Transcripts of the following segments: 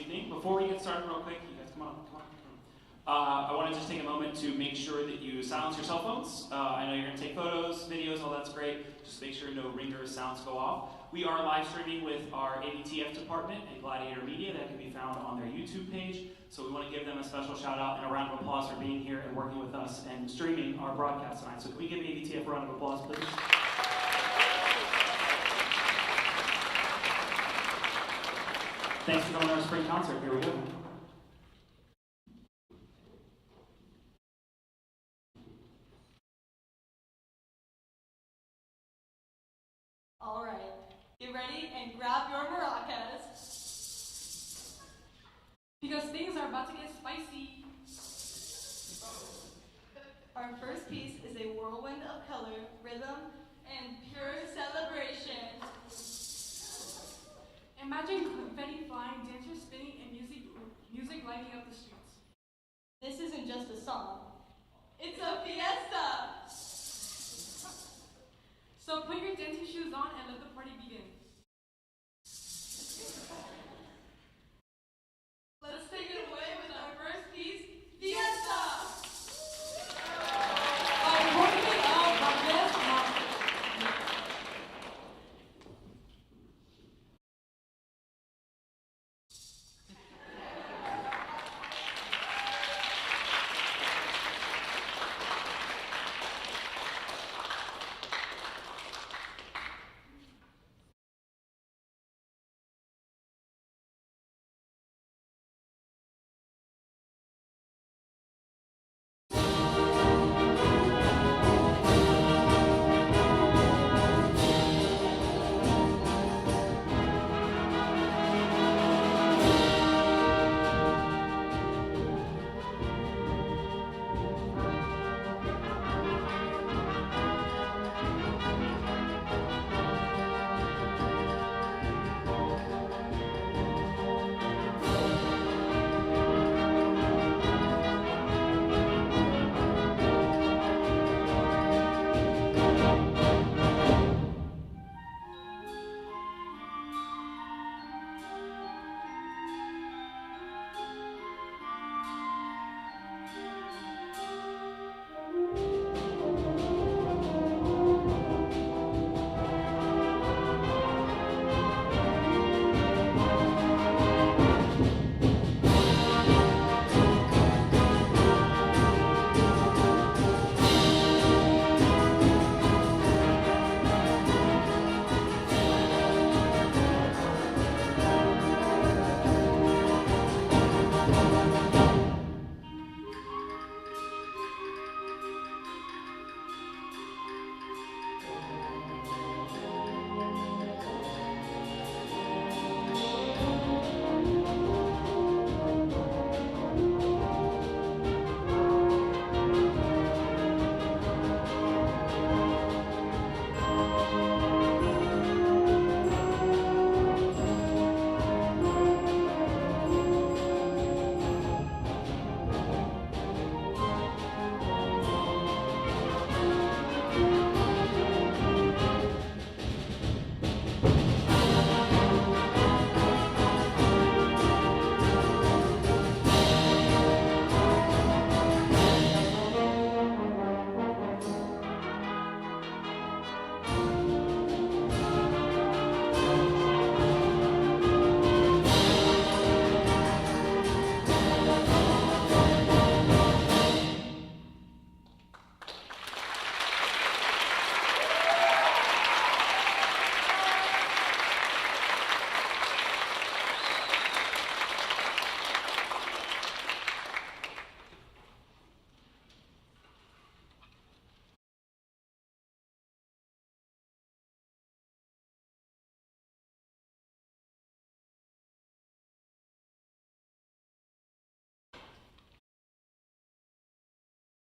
evening. Before we get started real quick, you guys come on. I want to just take a moment to make sure that you silence your cell phones. I know you're going to take photos, videos, all that's great. Just make sure no ringer sounds go off. We are live streaming with our ABTF department and Gladiator Media that can be found on their YouTube page. So we want to give them a special shout out and a round of applause for being here and working with us and streaming our broadcast tonight. So can we give ABTF a round of applause, please? Thanks for coming to our spring concert. Here we go. All right, get ready and grab your maracas, because things are about to get spicy. Our first piece is a whirlwind of color, rhythm, and pure celebration. Imagine confetti flying, dancers spinning, and music lighting up the streets. This isn't just a song, it's a fiesta! So put your dancing shoes on and let the party begin. Let's take it away with our first piece, Fiesta!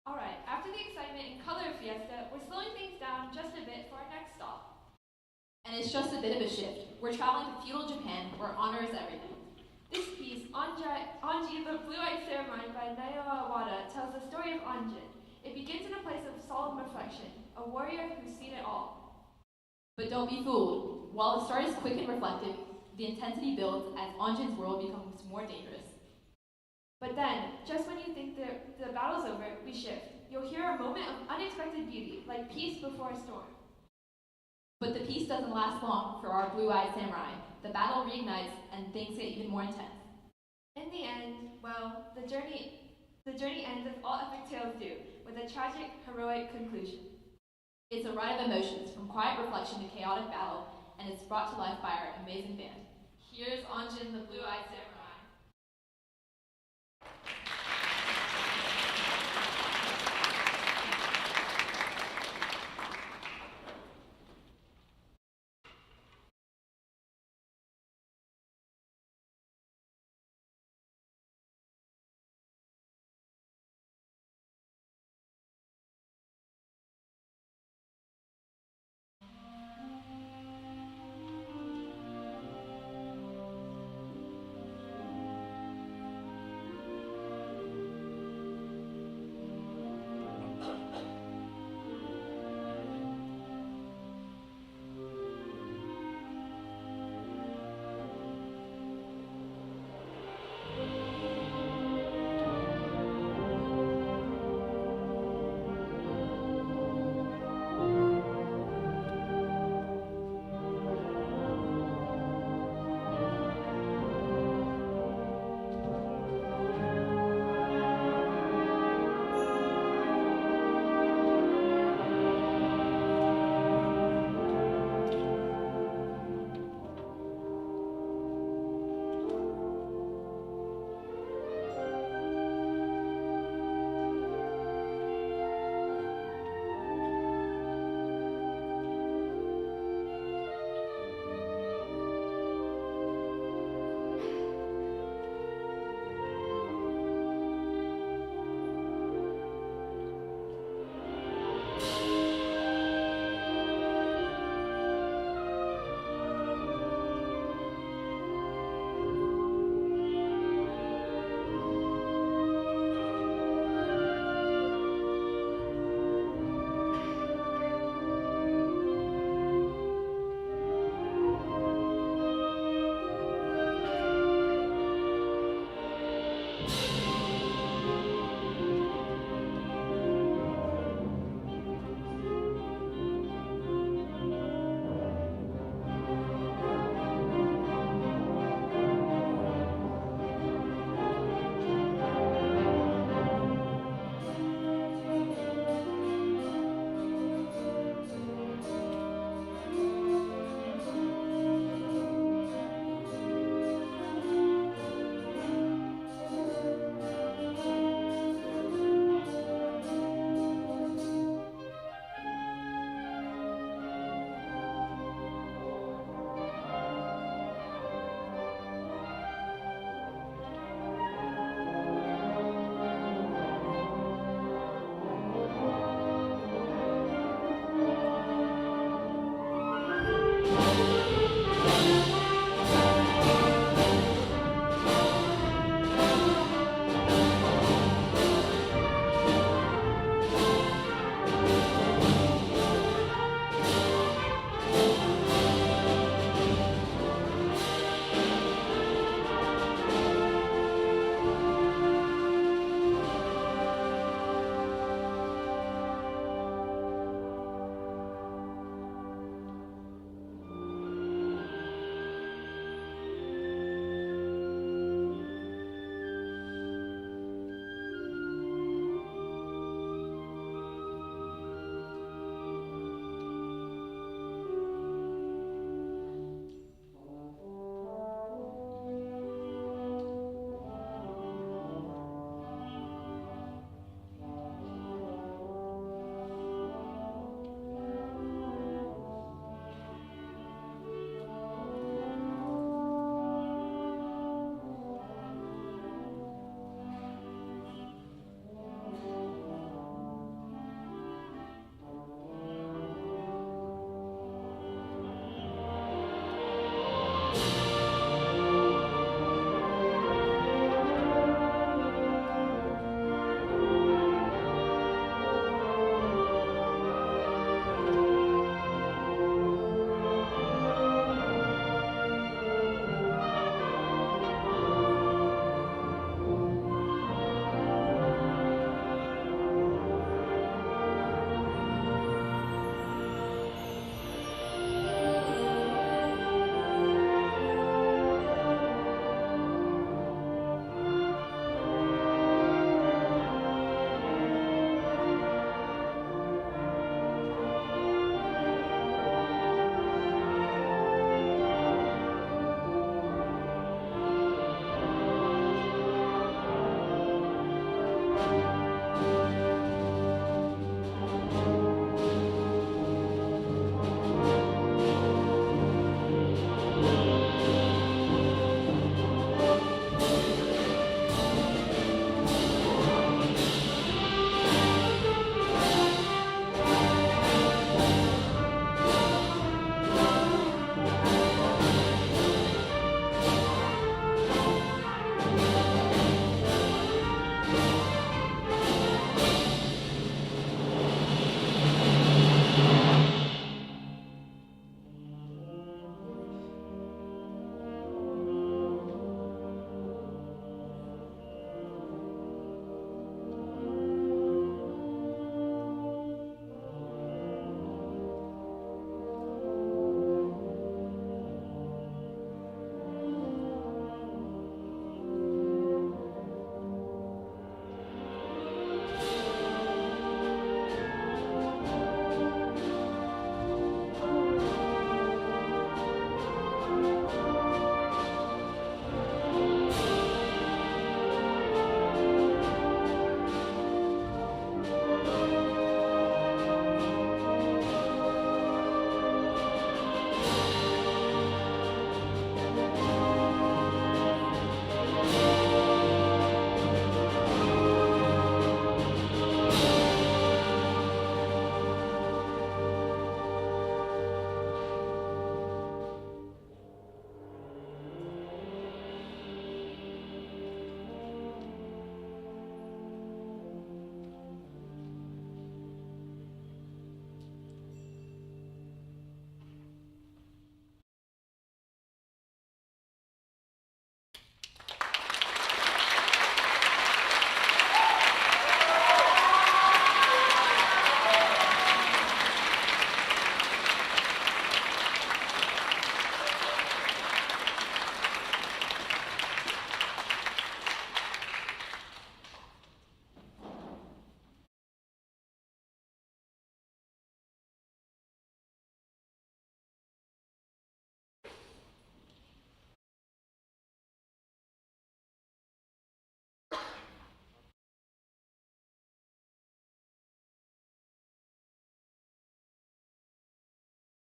Alright, after the excitement and color of Fiesta, we're slowing things down just a bit for our next stop. And it's just a bit of a shift. We're traveling to feudal Japan, where honor is everything. This piece, Anji, the Blue-Eyed Ceremony by Naoya Wada, tells the story of Anjin. It begins in a place of solemn reflection, a warrior who's seen it all. But don't be fooled. While the start is quick and reflective, The intensity builds as Anjin's world becomes more dangerous. But then, just when you think the battle's over, we shift. You'll hear a moment of unexpected beauty, like peace before a storm. But the peace doesn't last long for our blue-eyed samurai. The battle reignites and things get even more intense. In the end, well, the journey ends as all epic tales do, with a tragic, heroic conclusion. It's a ride of emotions, from quiet reflection to chaotic battle, and it's brought to life by our amazing band. Here's Anjin, the blue-eyed samurai.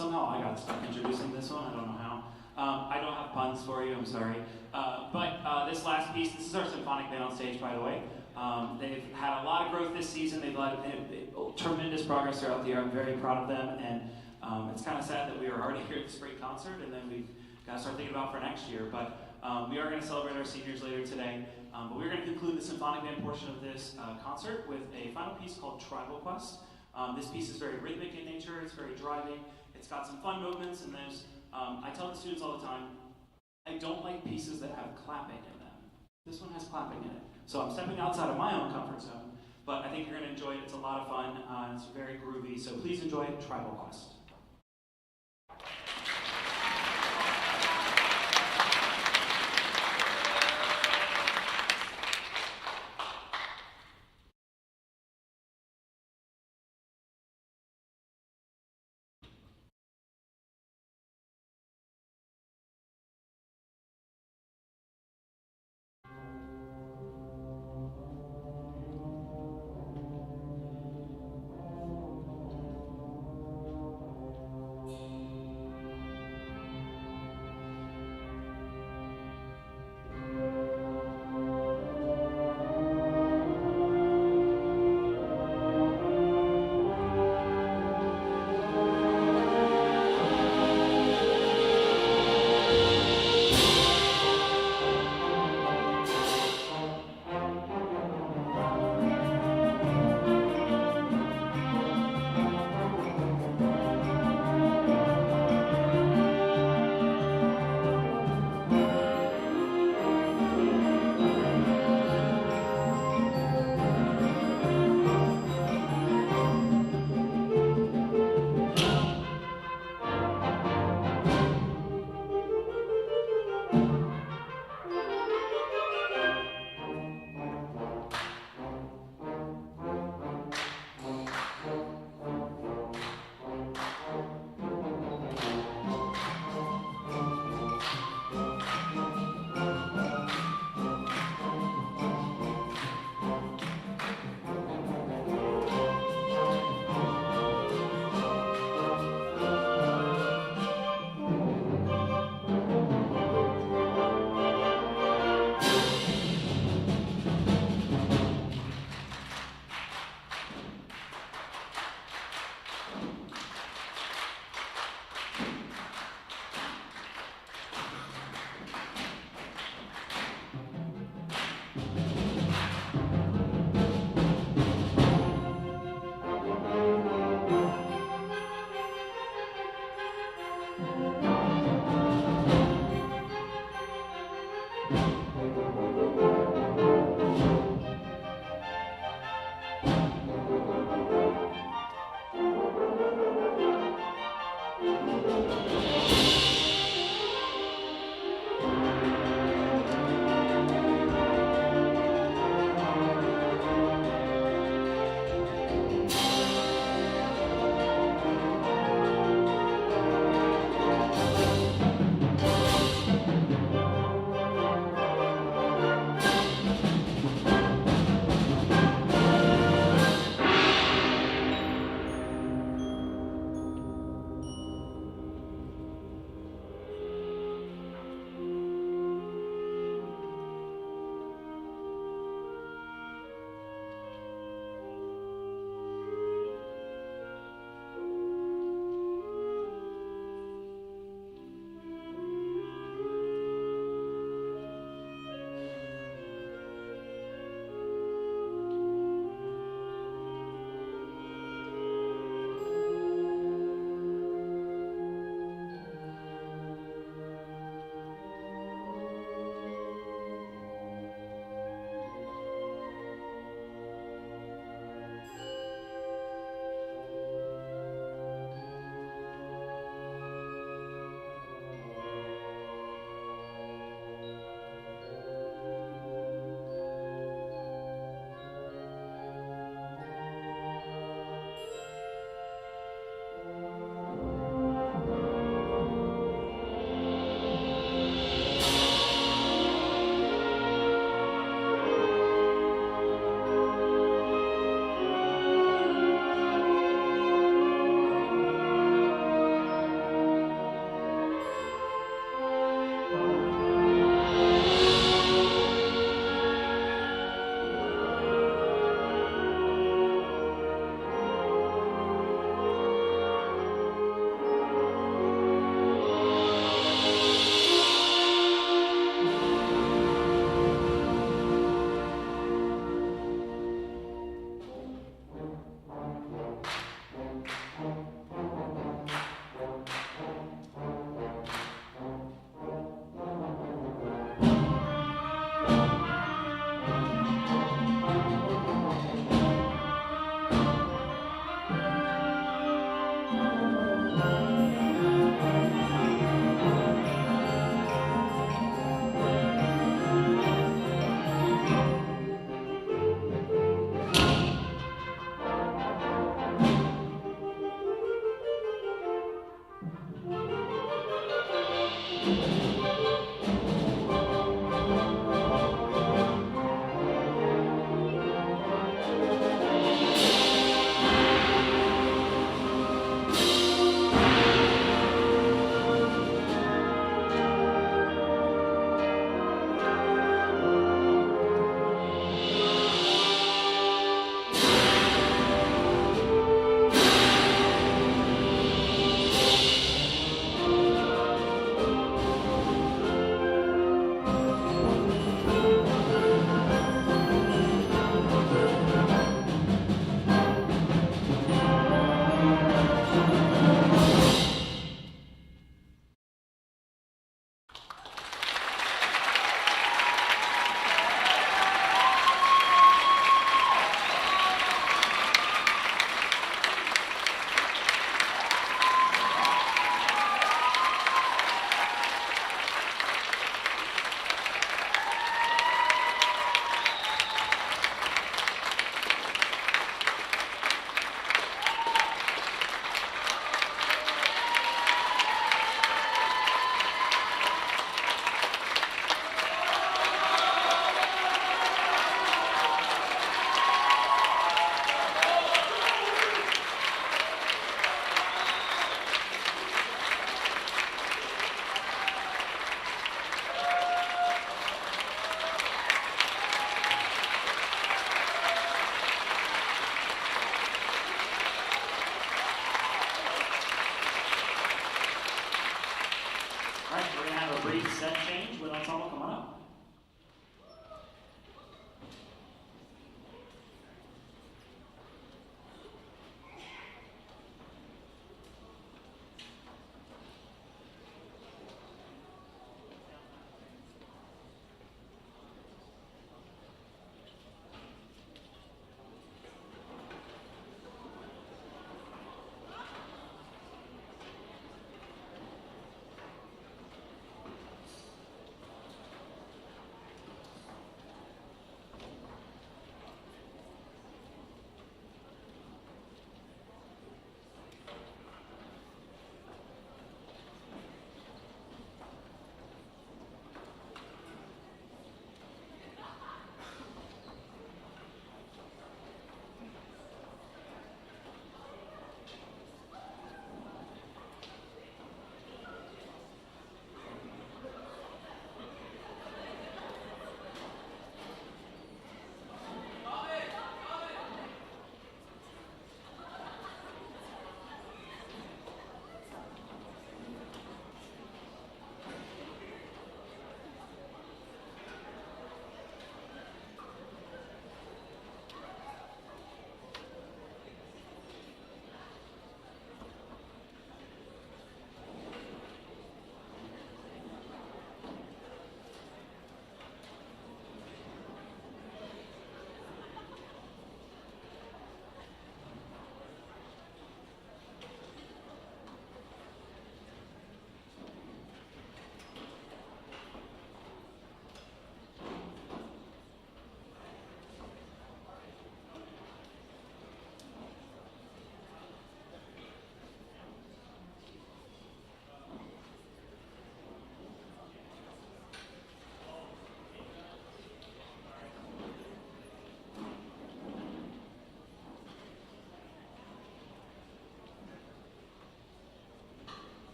Somehow I got stuck introducing this one, I don't know how. I don't have puns for you, I'm sorry. But this last piece, this is our symphonic band on stage, by the way. They've had a lot of growth this season. They've had tremendous progress throughout the year. I'm very proud of them, and it's kind of sad that we are already here at this great concert, and then we've got to start thinking about for next year. But we are going to celebrate our seniors later today. But we're going to conclude the symphonic band portion of this concert with a final piece called Tribal Quest. This piece is very rhythmic in nature. It's very driving. It's got some fun movements, and there's. I tell the students all the time, I don't like pieces that have clapping in them. This one has clapping in it. So I'm stepping outside of my own comfort zone, but I think you're going to enjoy it. It's a lot of fun. It's very groovy. So please enjoy Tribal Quest.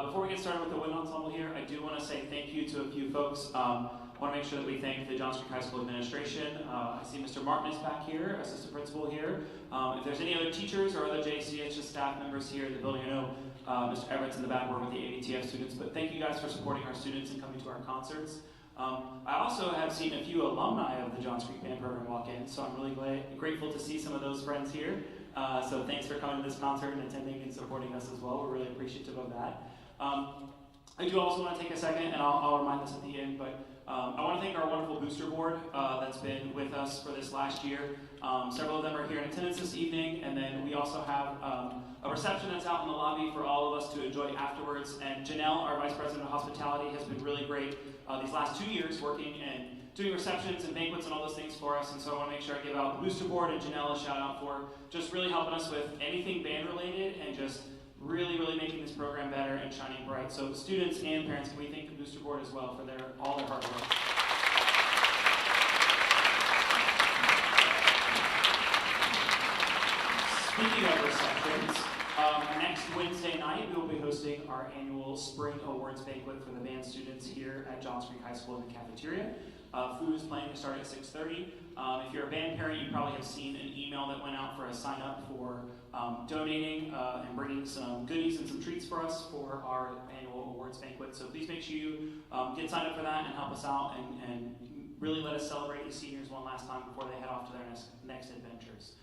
Before we get started with the wind ensemble here, I do want to say thank you to a few folks. I want to make sure that we thank the Johns Creek High School administration. I see Mr. Martin is back here, assistant principal here. If there's any other teachers or other JCHS staff members here in the building, I know Mr. Everett's in the back working with the ABTF students, but thank you guys for supporting our students and coming to our concerts. I also have seen a few alumni of the Johns Creek Band program walk in, so I'm really grateful to see some of those friends here. So thanks for coming to this concert and attending and supporting us as well. We're really appreciative of that. I do also want to take a second, and I'll remind this at the end, but I want to thank our wonderful booster board that's been with us for this last year. Several of them are here in attendance this evening, and then we also have a reception that's out in the lobby for all of us to enjoy afterwards. And Janelle, our Vice President of Hospitality, has been really great these last 2 years working and doing receptions and banquets and all those things for us. And so I want to make sure I give out the booster board and Janelle a shout out for just really helping us with anything band related and just really making this program better and shining bright. So students and parents, can we thank the booster board as well for all their hard work. Speaking of receptions, next Wednesday night we will be hosting our annual Spring Awards Banquet for the band students here at Johns Creek High School in the cafeteria. Food is planning to start at 6:30. If you're a band parent, you probably have seen an email that went out for a sign up for donating and bringing some goodies and some treats for us for our annual awards banquet. So please make sure you get signed up for that and help us out and really let us celebrate these seniors one last time before they head off to their next adventures.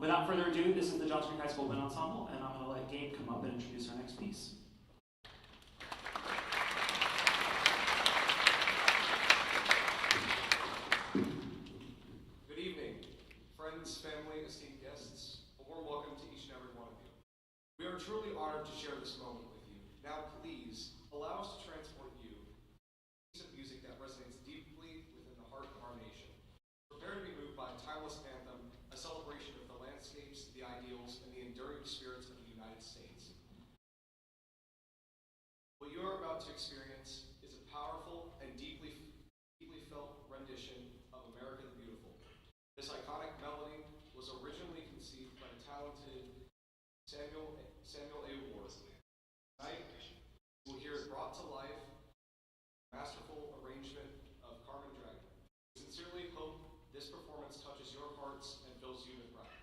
Without further ado, this is the Johns Creek High School Wind Ensemble, and I'm going to let Gabe come up and introduce our next piece. Good evening, friends, family, esteemed guests. A warm welcome to each and every one of you. We are truly honored to share this moment with you. Now, please allow us to transport you to a piece of music that resonates deeply within the heart of our nation. Prepare to be moved by a timeless anthem, a celebration of the landscapes, the ideals, and the enduring spirits of the United States. What you are about to experience is a powerful and deeply felt rendition of America the Beautiful. This iconic melody was originally conceived by the talented Samuel A. Ward. Tonight, you will hear it brought to life, masterful arrangement of Carmen Dragon. We sincerely hope this performance touches your hearts and fills you with pride.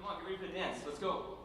Come on, get ready for the dance. Let's go.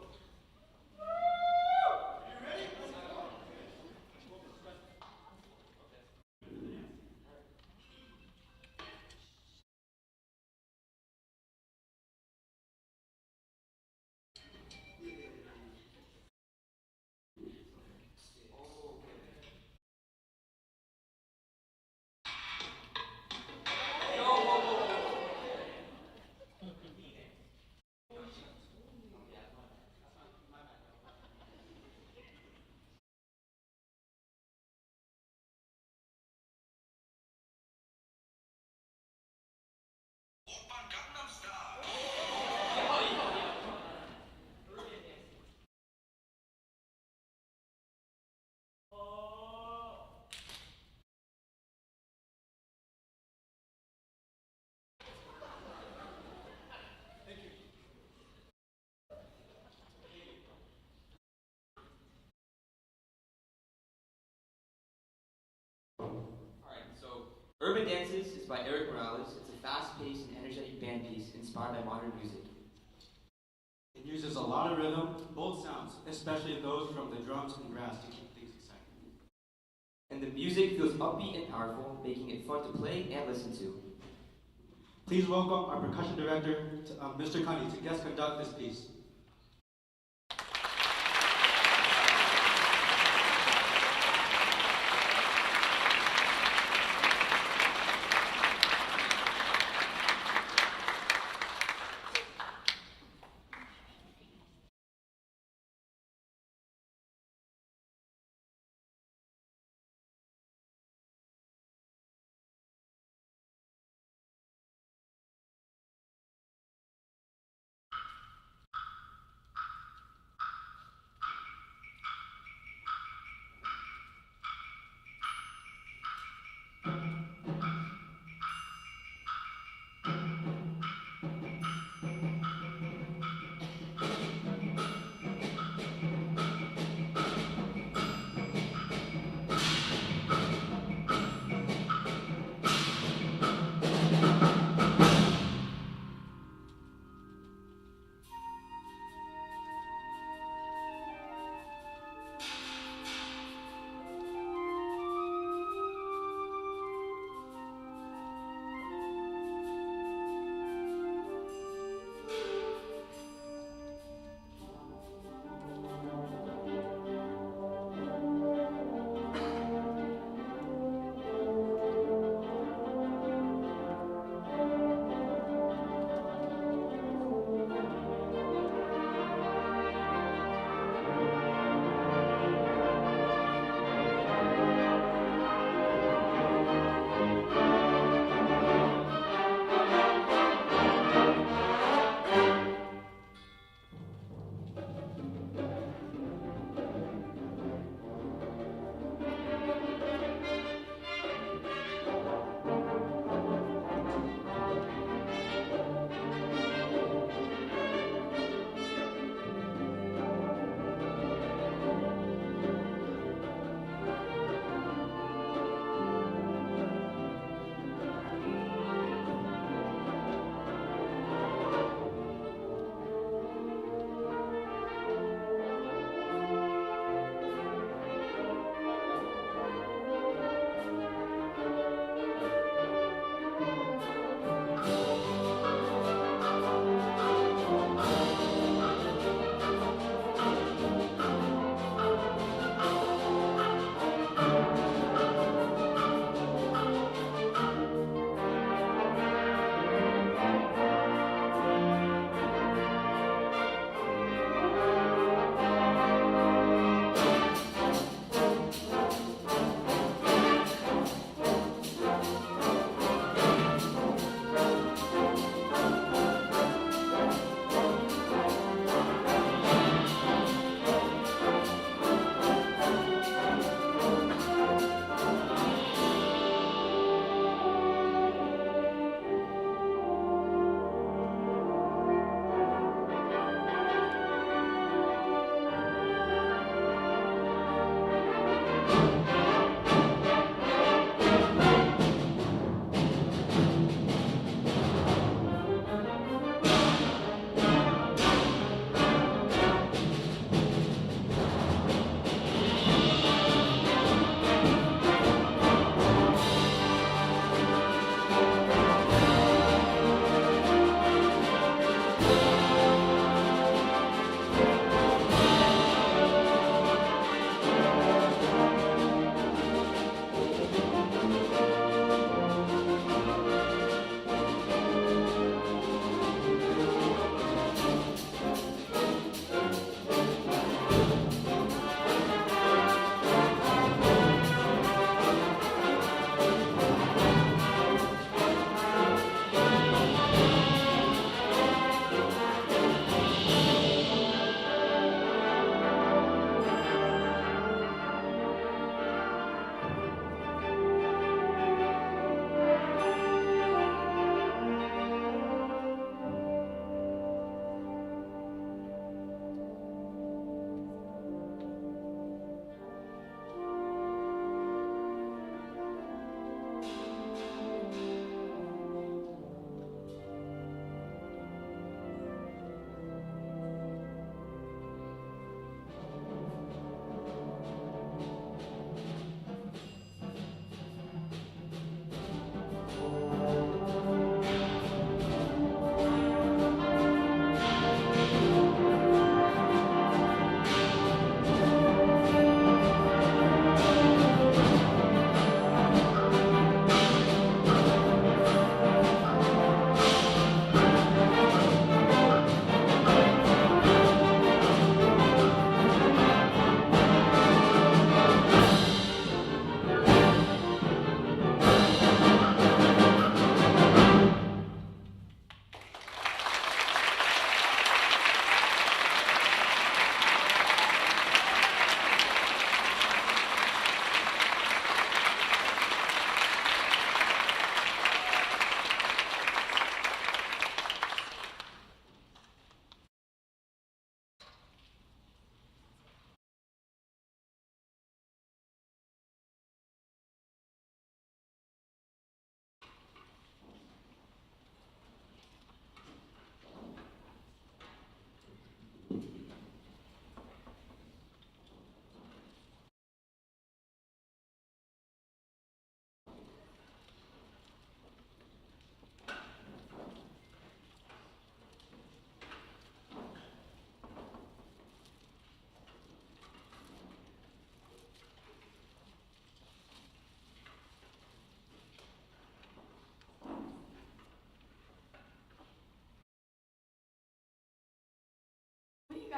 Alright, so Urban Dances is by Eric Morales. It's a fast-paced and energetic band piece inspired by modern music. It uses a lot of rhythm, bold sounds, especially those from the drums and brass to keep things exciting. And the music feels upbeat and powerful, making it fun to play and listen to. Please welcome our percussion director, Mr. Cunny, to guest conduct this piece.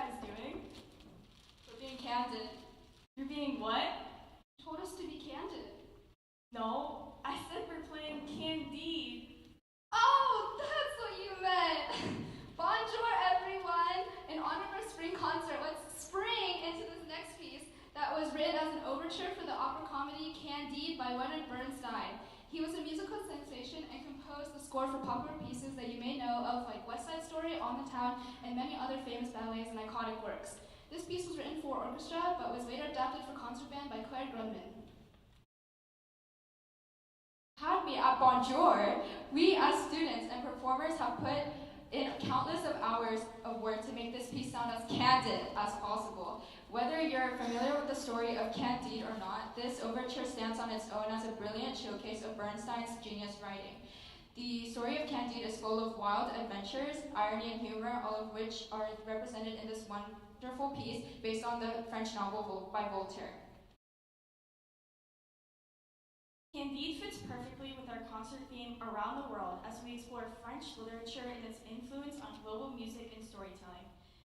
guys doing? We're being candid. You're being what? You told us to be candid. No, I said we're playing Candide. Oh, that's what you meant. Bonjour, everyone. In honor of our spring concert, let's spring into this next piece that was written as an overture for the opera comedy Candide by Leonard Bernstein. He was a musical sensation and composed the score for popular pieces that you may know of, like West Side Story, On the Town, and many other famous ballets and iconic works. This piece was written for orchestra, but was later adapted for concert band by Claire Grundman. Had me at Bonjour, we as students and performers have put in countless of hours of work to make this piece sound as candid as possible. Whether you're familiar with the story of Candide or not, this overture stands on its own as a brilliant showcase of Bernstein's genius writing. The story of Candide is full of wild adventures, irony, and humor, all of which are represented in this wonderful piece based on the French novel by Voltaire. Candide fits perfectly with our concert theme Around the World as we explore French literature and its influence on global music and storytelling.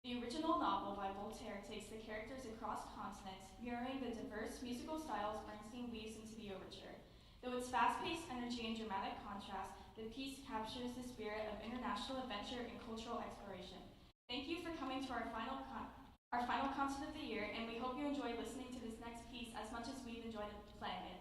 The original novel by Voltaire takes the characters across continents, mirroring the diverse musical styles Bernstein weaves into the overture. Though its fast-paced energy and dramatic contrast, the piece captures the spirit of international adventure and cultural exploration. Thank you for coming to our final concert of the year, and we hope you enjoy listening to this next piece as much as we've enjoyed playing it.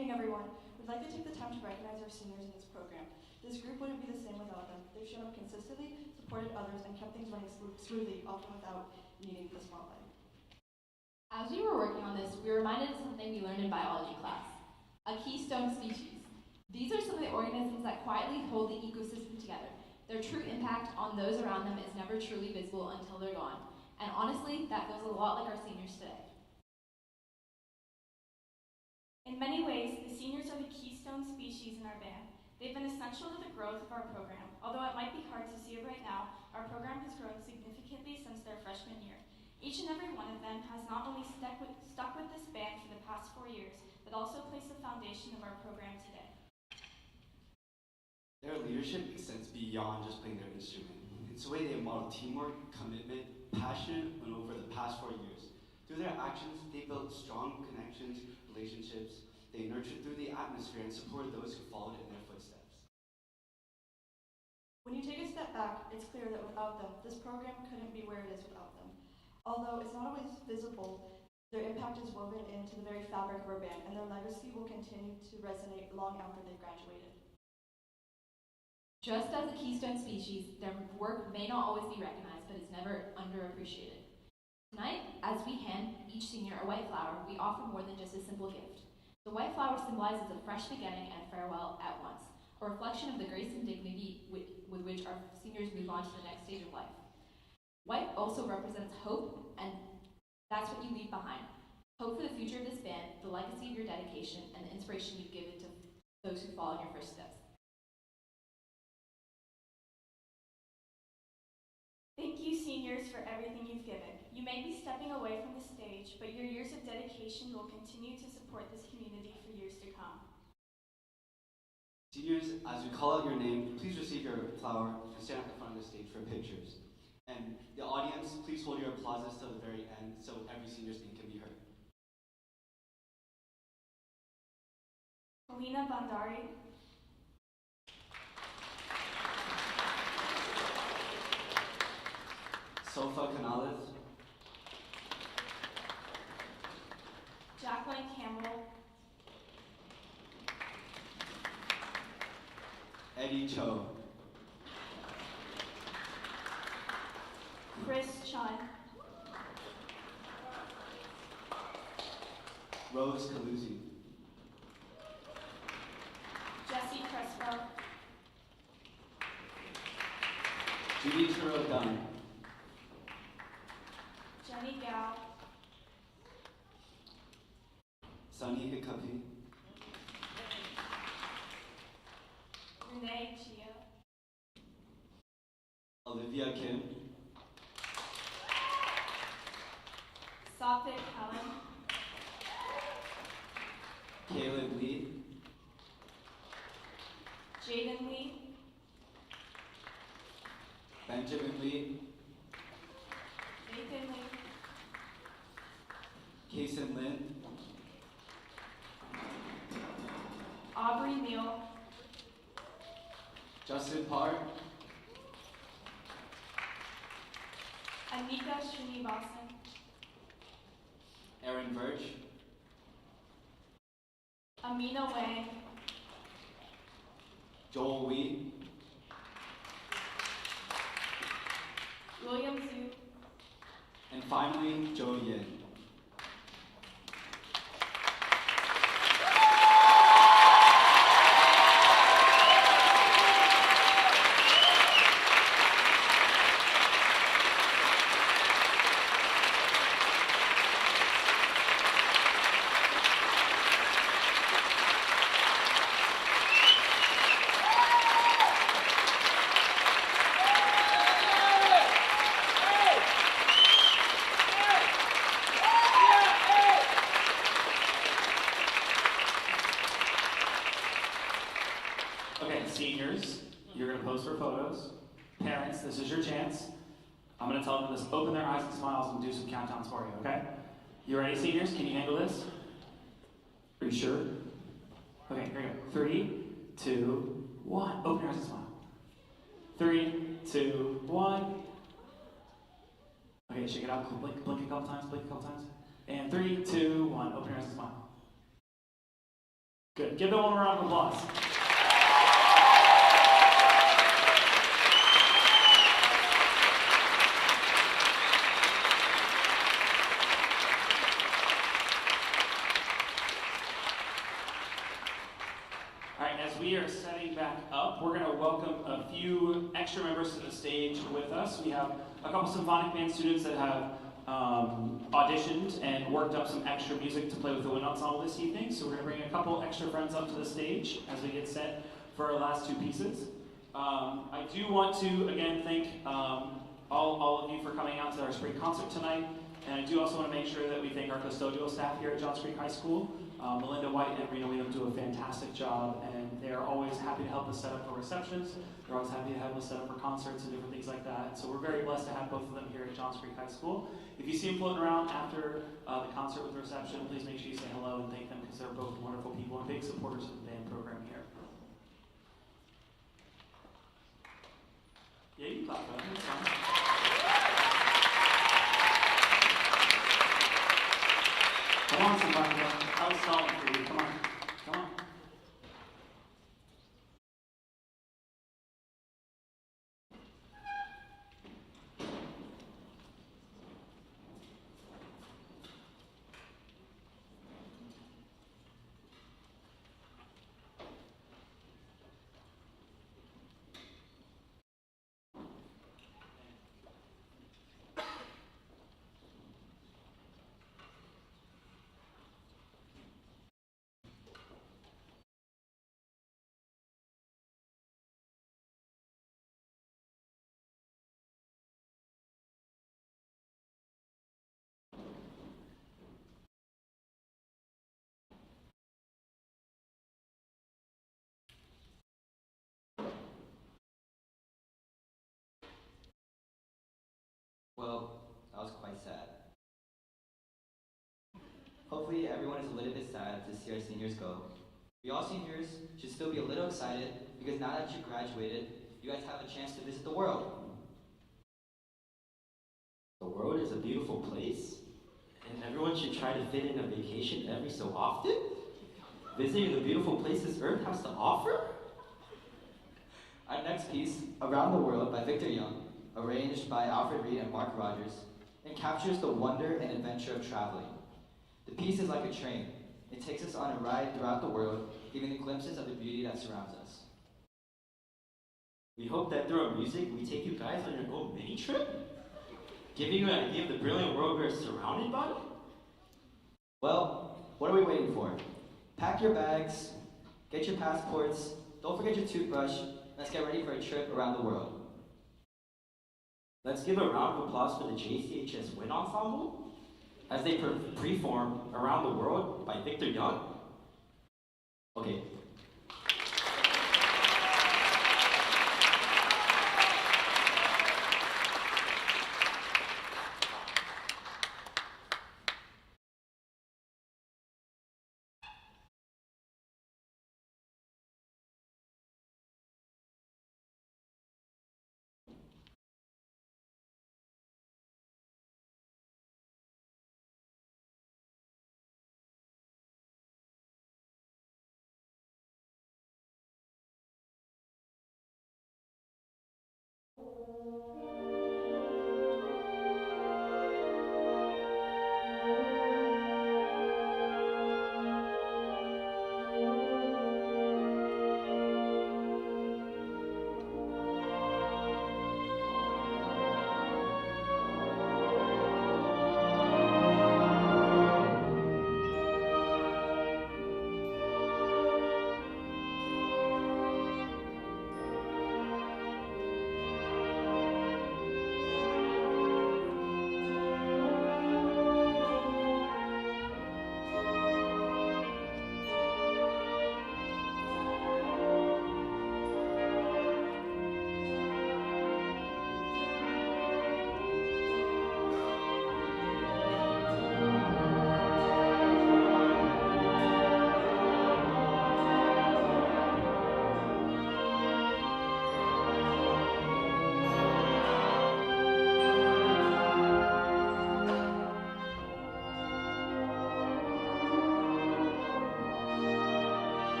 evening, everyone. We'd like to take the time to recognize our seniors in this program. This group wouldn't be the same without them. They've shown up consistently, supported others, and kept things running smoothly, often without needing the spotlight. As we were working on this, we were reminded of something we learned in biology class: a keystone species. These are some of the organisms that quietly hold the ecosystem together. Their true impact on those around them is never truly visible until they're gone. And honestly, that feels a lot like our seniors today. In many ways, the seniors are the keystone species in our band. They've been essential to the growth of our program. Although it might be hard to see it right now, our program has grown significantly since their freshman year. Each and every one of them has not only stuck with this band for the past 4 years, but also placed the foundation of our program today. Their leadership extends beyond just playing their instrument. It's the way they model teamwork, commitment, passion, and over the past 4 years. Through their actions, they built strong connections, relationships. They nurtured through the atmosphere and supported those who followed in their footsteps. When you take a step back, it's clear that without them, this program couldn't be where it is without them. Although it's not always visible, their impact is woven into the very fabric of our band, and their legacy will continue to resonate long after they've graduated. Just as a keystone species, their work may not always be recognized, but it's never underappreciated. Tonight, as we hand each senior a white flower, we offer more than just a simple gift. The white flower symbolizes a fresh beginning and farewell at once, a reflection of the grace and dignity with which our seniors move on to the next stage of life. White also represents hope, and that's what you leave behind. Hope for the future of this band, the legacy of your dedication, and the inspiration you've given to those who follow in your first steps. Thank you, seniors, for everything you've given. You may be stepping away from the stage, but your years of dedication will continue to support this community for years to come. Seniors, as we call out your name, please receive your flower and stand at the front of the stage for pictures. And the audience, please hold your applauses till the very end so every senior's name can be heard. Alina Bandari, Sofa Canales, Jacqueline Campbell, Eddie Cho, Chris Chun, Rose Calusi, Jesse Crespo, Judy Turo Dunn, Jenny Gao, Sunny Hiccupi, Renee Chia, Olivia Kim, Safik Helen, Caleb Lee, Jaden Lee, Benjamin Lee, Nathan Lee, Kason Lin, Aubrey Neal, Justin Parr, Anika Srinivasan, Aaron Birch, Amina Wang, Joel Wee, William Zhu, and finally, Joe Yin. Okay, seniors, you're going to pose for photos. Parents, this is your chance. I'm going to tell them to just open their eyes and smiles and do some countdowns for you, okay? You ready, seniors? Can you handle this? Are you sure? Okay, here we go. 3, 2, 1. Open your eyes and smile. 3, 2, 1. Okay, shake it out. Blink a couple times. Blink a couple times. And 3, 2, 1. Open your eyes and smile. Good. Give them one round of applause. All right, as we are setting back up, we're going to welcome a few extra members to the stage with us. We have a couple symphonic band students that have auditioned and worked up some extra music to play with the wind ensemble this evening. So we're going to bring a couple extra friends up to the stage as we get set for our last two pieces. I do want to again thank all of you for coming out to our spring concert tonight. And I do also want to make sure that we thank our custodial staff here at Johns Creek High School. Melinda White and Rena Weedham do a fantastic job, and they're always happy to help us set up for receptions. They're always happy to help us set up for concerts and different things like that. So we're very blessed to have both of them here at Johns Creek High School. If you see them floating around after the concert with the reception, please make sure you say hello and thank them because they're both wonderful people and big supporters of the band program here. Yeah, you can clap for them. It's fine. Come on, somebody. I was stalling for you. Come on. Come on. Well, that was quite sad. Hopefully everyone is a little bit sad to see our seniors go. We all seniors should still be a little excited because now that you graduated, you guys have a chance to visit the world. The world is a beautiful place, and everyone should try to fit in a vacation every so often. Visiting the beautiful places Earth has to offer. Our next piece, Around the World by Victor Young, arranged by Alfred Reed and Mark Rogers, and captures the wonder and adventure of traveling. The piece is like a train. It takes us on a ride throughout the world, giving the glimpses of the beauty that surrounds us. We hope that through our music, we take you guys on your own mini trip, giving you an idea of the brilliant world we're surrounded by. Well, what are we waiting for? Pack your bags, get your passports, don't forget your toothbrush, let's get ready for a trip around the world. Let's give a round of applause for the JCHS Wind Ensemble as they perform Around the World by Victor Young. Okay.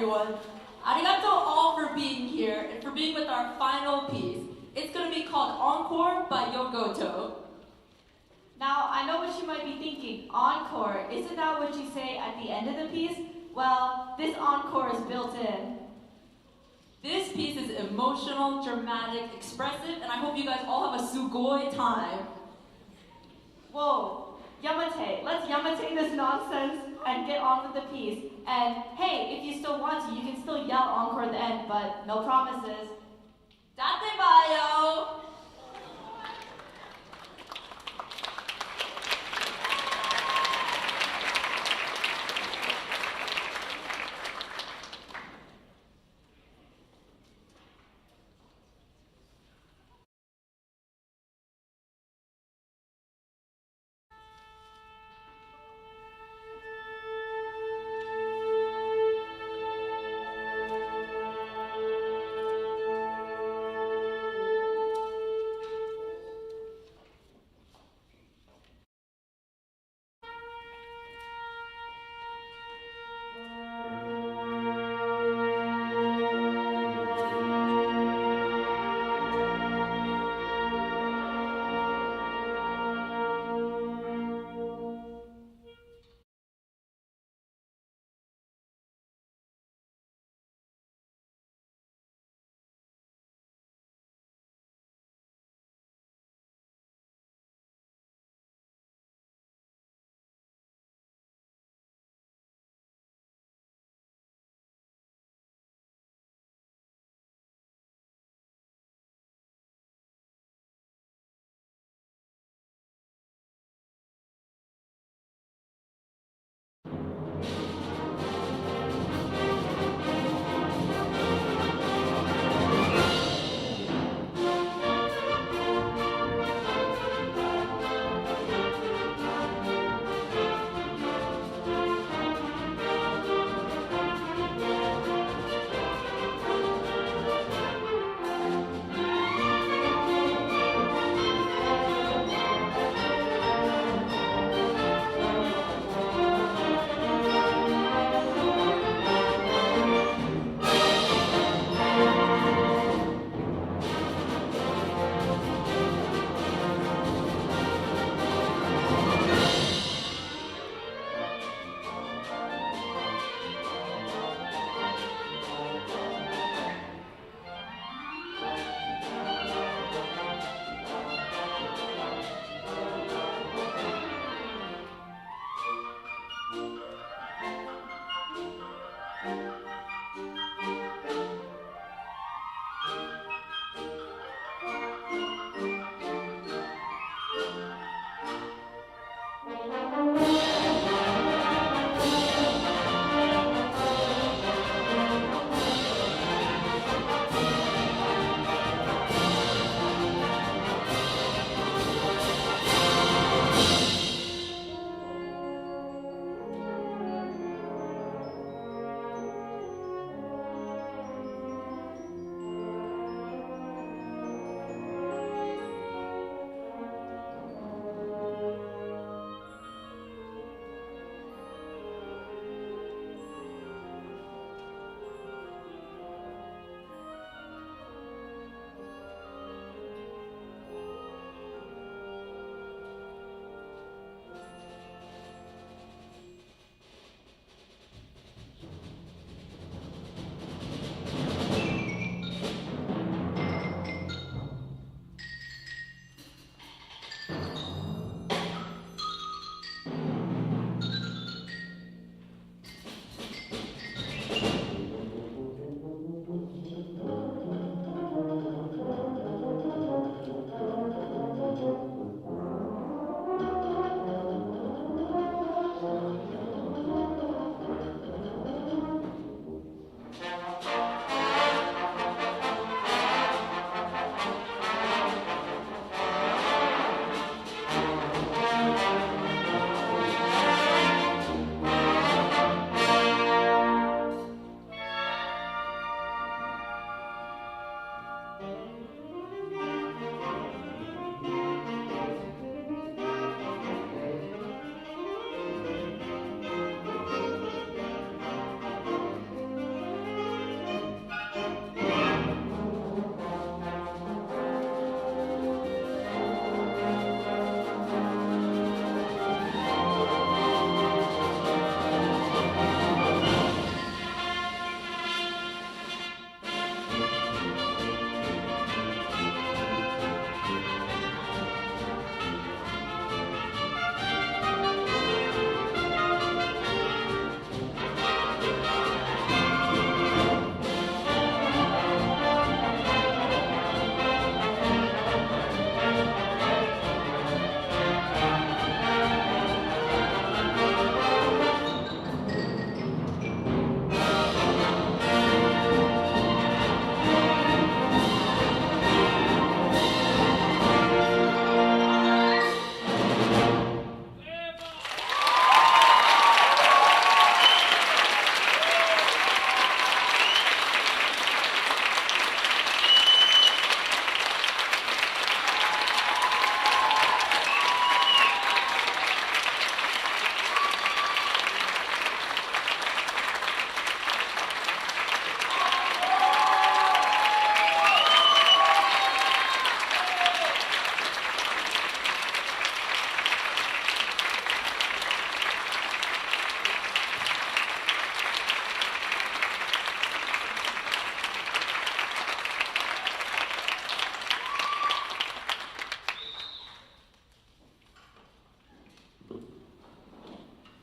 everyone. Arigato all for being here and for being with our final piece. It's going to be called Encore by Yogoto. Now, I know what you might be thinking. Encore, isn't that what you say at the end of the piece? Well, this encore is built in. This piece is emotional, dramatic, expressive, and I hope you guys all have a sugoi time. Whoa, Yamate, let's Yamate this nonsense and get on with the piece. And hey, if you still want to, you can still yell encore at the end, but no promises. Date bayo!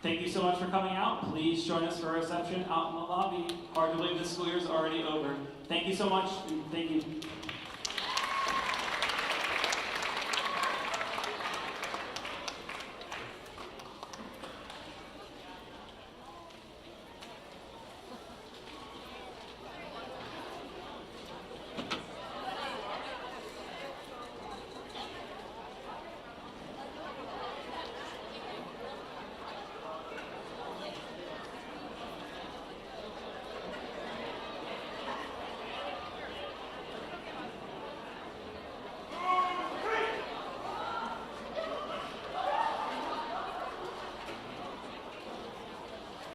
Thank you so much for coming out. Please join us for a reception out in the lobby. Hard to believe this school year is already over. Thank you so much, and thank you.